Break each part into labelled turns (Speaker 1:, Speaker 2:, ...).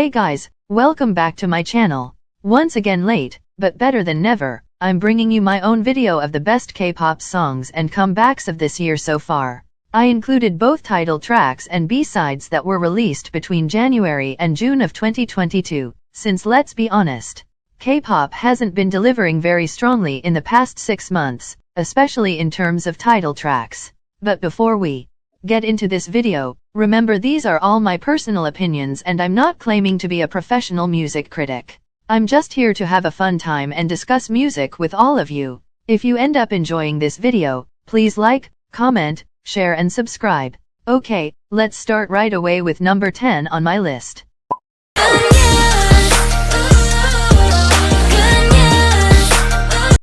Speaker 1: Hey guys, welcome back to my channel. Once again late, but better than never, I'm bringing you my own video of the best K-pop songs and comebacks of this year so far. I included both title tracks and B-sides that were released between January and June of 2022, since let's be honest, K-pop hasn't been delivering very strongly in the past 6 months, especially in terms of title tracks. But before we get into this video, remember these are all my personal opinions and I'm not claiming to be a professional music critic. I'm just here to have a fun time and discuss music with all of you. If you end up enjoying this video, please like, comment, share and subscribe. Okay, let's start right away with number 10 on my list.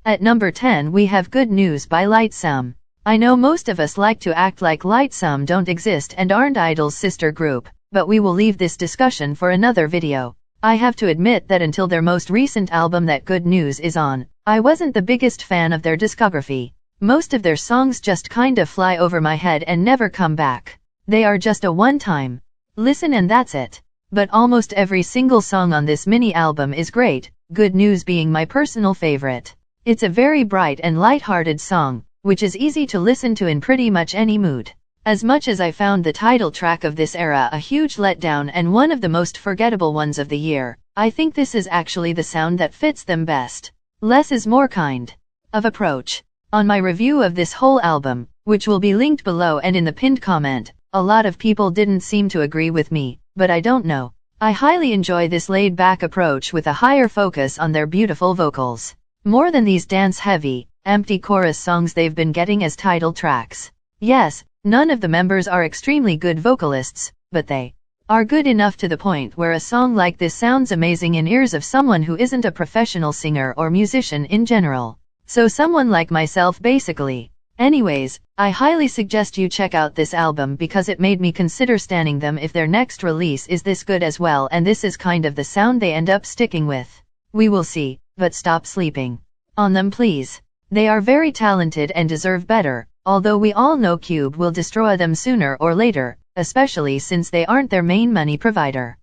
Speaker 1: At number 10 we have Good News by Lightsum. I know most of us like to act like Lightsum don't exist and aren't I.DLE's sister group, but we will leave this discussion for another video. I have to admit that until their most recent album that Good News is on, I wasn't the biggest fan of their discography. Most of their songs just kinda fly over my head and never come back. They are just a one-time listen and that's it. But almost every single song on this mini album is great, Good News being my personal favorite. It's a very bright and light-hearted song, which is easy to listen to in pretty much any mood. As much as I found the title track of this era a huge letdown and one of the most forgettable ones of the year, I think this is actually the sound that fits them best. Less is more kind of approach. On my review of this whole album, which will be linked below and in the pinned comment, a lot of people didn't seem to agree with me, but I don't know. I highly enjoy this laid-back approach with a higher focus on their beautiful vocals. More than these dance-heavy, empty chorus songs they've been getting as title tracks. Yes, none of the members are extremely good vocalists, but they are good enough to the point where a song like this sounds amazing in ears of someone who isn't a professional singer or musician in general. So someone like myself basically. Anyways, I highly suggest you check out this album because it made me consider standing them if their next release is this good as well, and this is kind of the sound they end up sticking with. We will see, but stop sleeping on them please. They are very talented and deserve better, although we all know Cube will destroy them sooner or later, especially since they aren't their main money provider.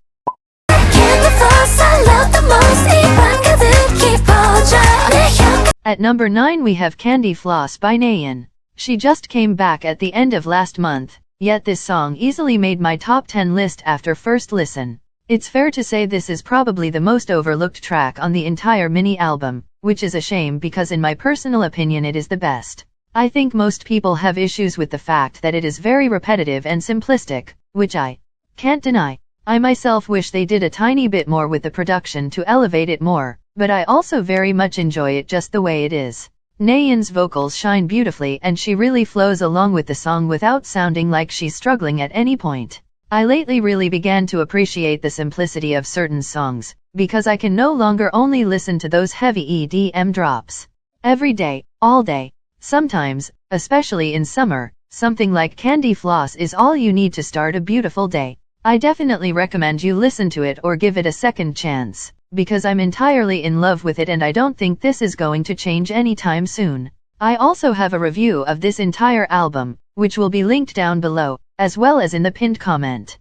Speaker 1: At number 9 we have Candy Floss by Nayeon. She just came back at the end of last month, yet this song easily made my top 10 list after first listen. It's fair to say this is probably the most overlooked track on the entire mini album, which is a shame because in my personal opinion it is the best. I think most people have issues with the fact that it is very repetitive and simplistic, which I can't deny. I myself wish they did a tiny bit more with the production to elevate it more, but I also very much enjoy it just the way it is. Nayeon's vocals shine beautifully and she really flows along with the song without sounding like she's struggling at any point. I lately really began to appreciate the simplicity of certain songs, because I can no longer only listen to those heavy EDM drops every day, all day. Sometimes, especially in summer, something like Candy Floss is all you need to start a beautiful day. I definitely recommend you listen to it or give it a second chance, because I'm entirely in love with it and I don't think this is going to change anytime soon. I also have a review of this entire album, which will be linked down below, as well as in the pinned comment.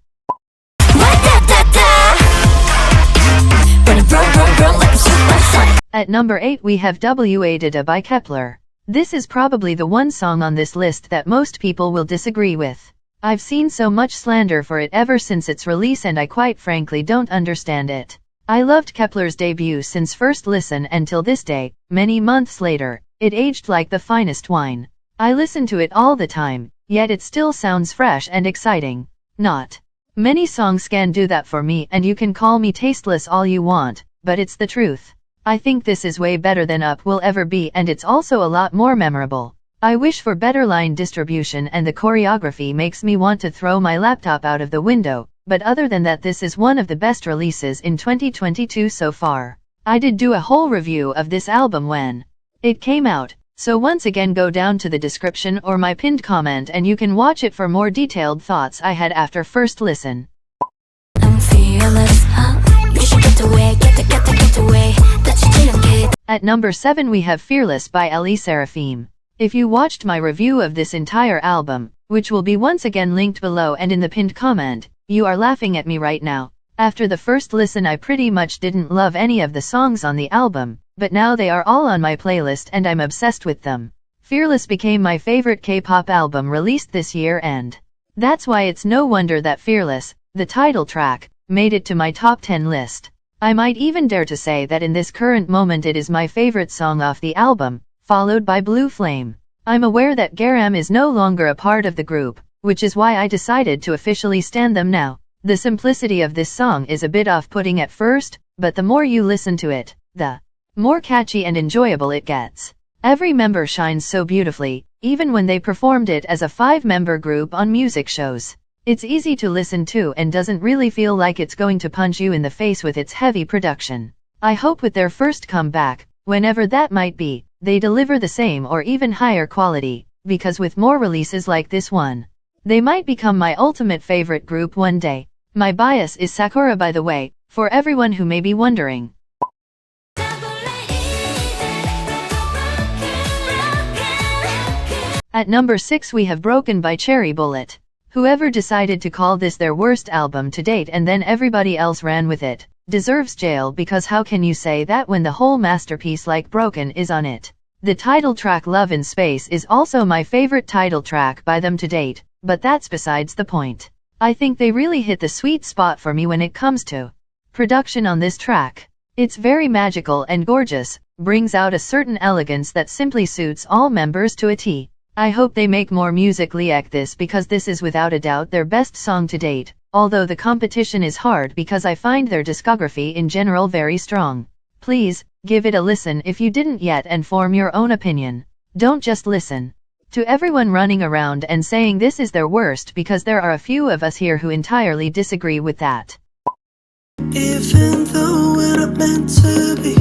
Speaker 1: At number 8 we have I-dle by Kep1er. This is probably the one song on this list that most people will disagree with. I've seen so much slander for it ever since its release and I quite frankly don't understand it. I loved Kep1er's debut since first listen until this day, many months later, it aged like the finest wine. I listen to it all the time, yet it still sounds fresh and exciting. Not many songs can do that for me and you can call me tasteless all you want, but it's the truth. I think this is way better than Up will ever be and it's also a lot more memorable. I wish for better line distribution and the choreography makes me want to throw my laptop out of the window, but other than that this is one of the best releases in 2022 so far. I did do a whole review of this album when it came out, so once again go down to the description or my pinned comment and you can watch it for more detailed thoughts I had after first listen. At number 7 we have Fearless by LE Seraphim. If you watched my review of this entire album, which will be once again linked below and in the pinned comment, you are laughing at me right now. After the first listen I pretty much didn't love any of the songs on the album, but now they are all on my playlist and I'm obsessed with them. Fearless became my favorite K-pop album released this year, and that's why it's no wonder that Fearless, the title track, made it to my top 10 list. I might even dare to say that in this current moment it is my favorite song off the album, followed by Blue Flame. I'm aware that Garam is no longer a part of the group, which is why I decided to officially stand them now. The simplicity of this song is a bit off-putting at first, but the more you listen to it, the more catchy and enjoyable it gets. Every member shines so beautifully, even when they performed it as a 5-member group on music shows. It's easy to listen to and doesn't really feel like it's going to punch you in the face with its heavy production. I hope with their first comeback, whenever that might be, they deliver the same or even higher quality, because with more releases like this one, they might become my ultimate favorite group one day. My bias is Sakura, by the way, for everyone who may be wondering. At number 6 we have Broken by Cherry Bullet. Whoever decided to call this their worst album to date and then everybody else ran with it, deserves jail, because how can you say that when the whole masterpiece like Broken is on it? The title track Love in Space is also my favorite title track by them to date, but that's besides the point. I think they really hit the sweet spot for me when it comes to production on this track. It's very magical and gorgeous, brings out a certain elegance that simply suits all members to a T. I hope they make more music like this, because this is without a doubt their best song to date, although the competition is hard because I find their discography in general very strong. Please, give it a listen if you didn't yet and form your own opinion. Don't just listen to everyone running around and saying this is their worst, because there are a few of us here who entirely disagree with that.
Speaker 2: Even though we're not meant to be,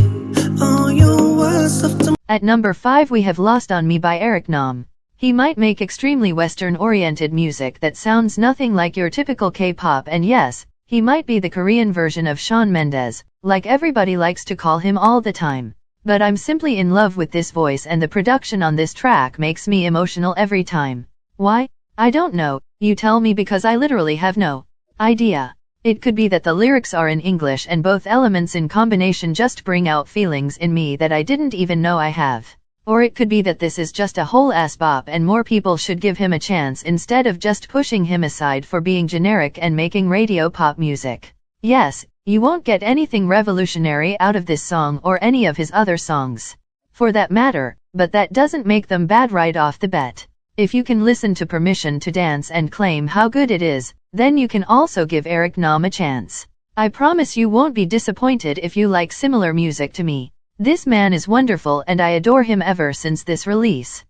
Speaker 2: all your words of the...
Speaker 1: At number 5 we have Lost on Me by Eric Nam. He might make extremely Western-oriented music that sounds nothing like your typical K-pop, and yes, he might be the Korean version of Shawn Mendes, like everybody likes to call him all the time. But I'm simply in love with this voice, and the production on this track makes me emotional every time. Why? I don't know, you tell me, because I literally have no idea. It could be that the lyrics are in English and both elements in combination just bring out feelings in me that I didn't even know I have. Or it could be that this is just a whole ass bop and more people should give him a chance instead of just pushing him aside for being generic and making radio pop music. Yes, you won't get anything revolutionary out of this song or any of his other songs, for that matter, but that doesn't make them bad right off the bat. If you can listen to Permission to Dance and claim how good it is, then you can also give Eric Nam a chance. I promise you won't be disappointed if you like similar music to me. This man is wonderful and I adore him ever since this release.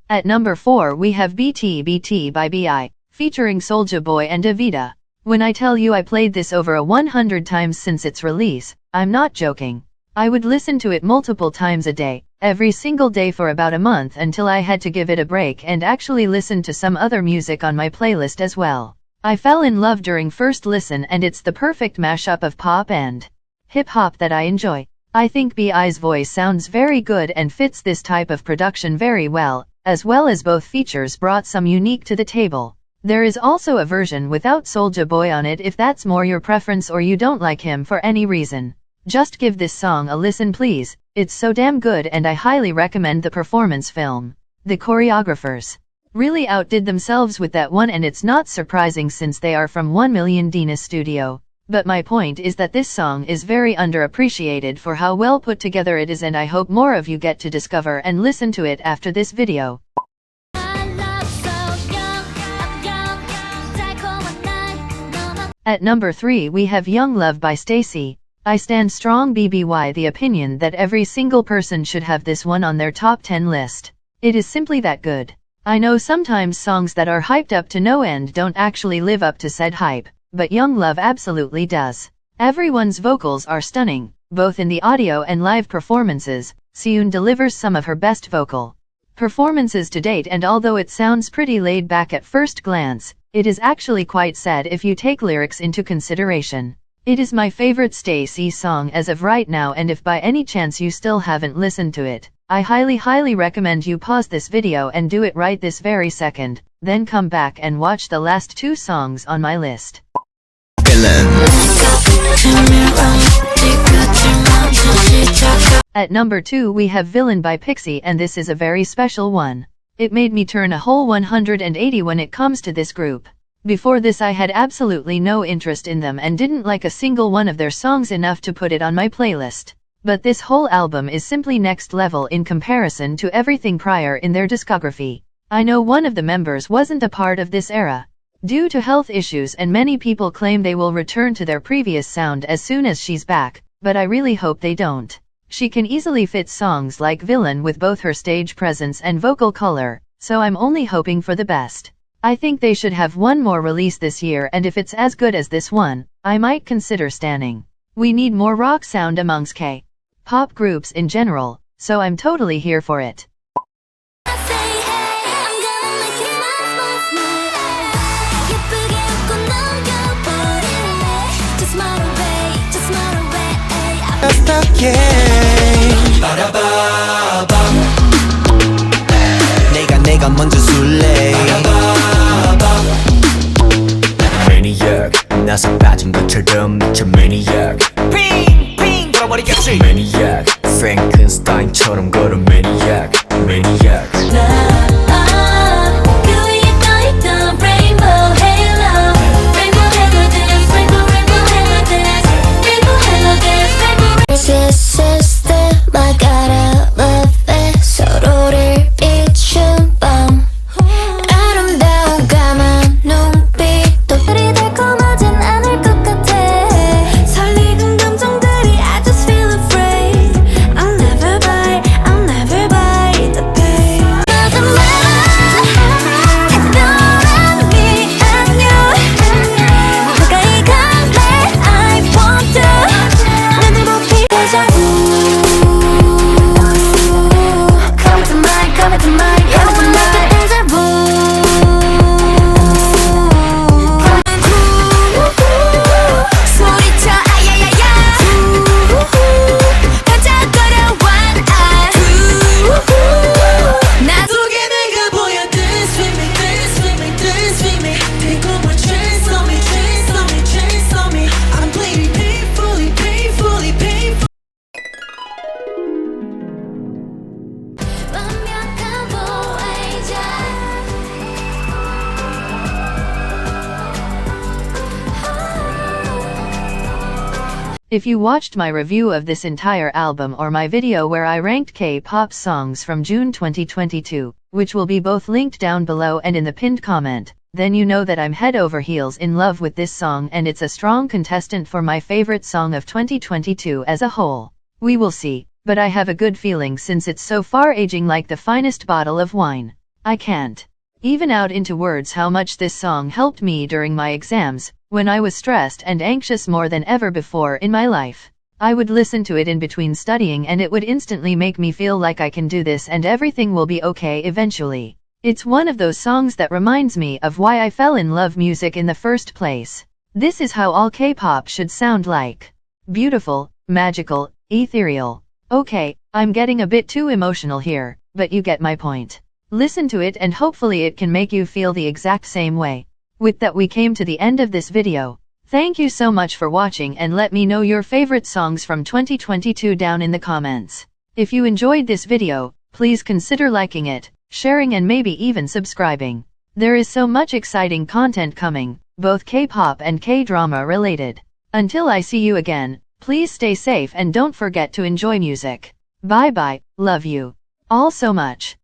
Speaker 1: At number 4 we have BT by B.I, featuring Soulja Boy and Davida. When I tell you I played this over 100 times since its release, I'm not joking. I would listen to it multiple times a day, every single day for about a month, until I had to give it a break and actually listen to some other music on my playlist as well. I fell in love during first listen, and it's the perfect mashup of pop and hip-hop that I enjoy. I think B.I.'s voice sounds very good and fits this type of production very well as both features brought some unique to the table. There is also a version without Soulja Boy on it if that's more your preference or you don't like him for any reason. Just give this song a listen please, it's so damn good and I highly recommend the performance film. The choreographers really outdid themselves with that one, and it's not surprising since they are from 1 Million Dina's studio. But my point is that this song is very underappreciated for how well put together it is, and I hope more of you get to discover and listen to it after this video. At number 3 we have Young Love by StayC. I stand strong BBY the opinion that every single person should have this one on their top 10 list. It is simply that good. I know sometimes songs that are hyped up to no end don't actually live up to said hype, but Young Love absolutely does. Everyone's vocals are stunning, both in the audio and live performances. Seon delivers some of her best vocal performances to date, and although it sounds pretty laid back at first glance, it is actually quite sad if you take lyrics into consideration. It is my favorite StayC song as of right now, and if by any chance you still haven't listened to it, I highly recommend you pause this video and do it right this very second, then come back and watch the last 2 songs on my list. At number 2 we have Villain by Pixie, and this is a very special one. It made me turn a whole 180 when it comes to this group. Before this I had absolutely no interest in them and didn't like a single one of their songs enough to put it on my playlist. But this whole album is simply next level in comparison to everything prior in their discography. I know one of the members wasn't a part of this era due to health issues, and many people claim they will return to their previous sound as soon as she's back, but I really hope they don't. She can easily fit songs like Villain with both her stage presence and vocal color, so I'm only hoping for the best. I think they should have one more release this year, and if it's as good as this one, I might consider standing. We need more rock sound amongst K-pop groups in general, so I'm totally here for it.
Speaker 2: 내가 먼저 술래 Maniac 나서 빠진 것처럼 미쳐 Maniac 핑핑 돌아버리겠지 Maniac Frankenstein처럼 걸어 Maniac Maniac 그 위에 떠있던 Rainbow Halo Rainbow Halo Dance Rainbow Halo Dance Rainbow Halo Dance Rainbow This is the I gotta love it 서로를 비춘 밤 아름다운 까만 눈빛도 우리 달콤하진 않을 것 같아 설레는 감정들이 I just feel afraid I'll never buy the pain Doesn't matter 특별한 네 안녕 가까이 갈래 I want to 눈을 못 피해줘 Come to mind, come to mind, come to mind 소리쳐 아야야야 반짝거려 one eye 나도 내가 보여 Dance with me, dance with me, dance with me Take over, chase on me, chase on me, chase on me I'm bleeding painfully, painfully, painfully 완벽한 보호자
Speaker 1: If you watched my review of this entire album or my video where I ranked K-pop songs from June 2022, which will be both linked down below and in the pinned comment, then you know that I'm head over heels in love with this song, and it's a strong contestant for my favorite song of 2022 as a whole. We will see, but I have a good feeling since it's so far aging like the finest bottle of wine. I can't even out into words how much this song helped me during my exams, when I was stressed and anxious more than ever before in my life. I would listen to it in between studying and it would instantly make me feel like I can do this and everything will be okay eventually. It's one of those songs that reminds me of why I fell in love music in the first place. This is how all K-pop should sound like. Beautiful, magical, ethereal. Okay, I'm getting a bit too emotional here, but you get my point. Listen to it and hopefully it can make you feel the exact same way. With that we came to the end of this video. Thank you so much for watching and let me know your favorite songs from 2022 down in the comments. If you enjoyed this video, please consider liking it, sharing and maybe even subscribing. There is so much exciting content coming, both K-pop and K-drama related. Until I see you again, please stay safe and don't forget to enjoy music. Bye bye, love you all so much.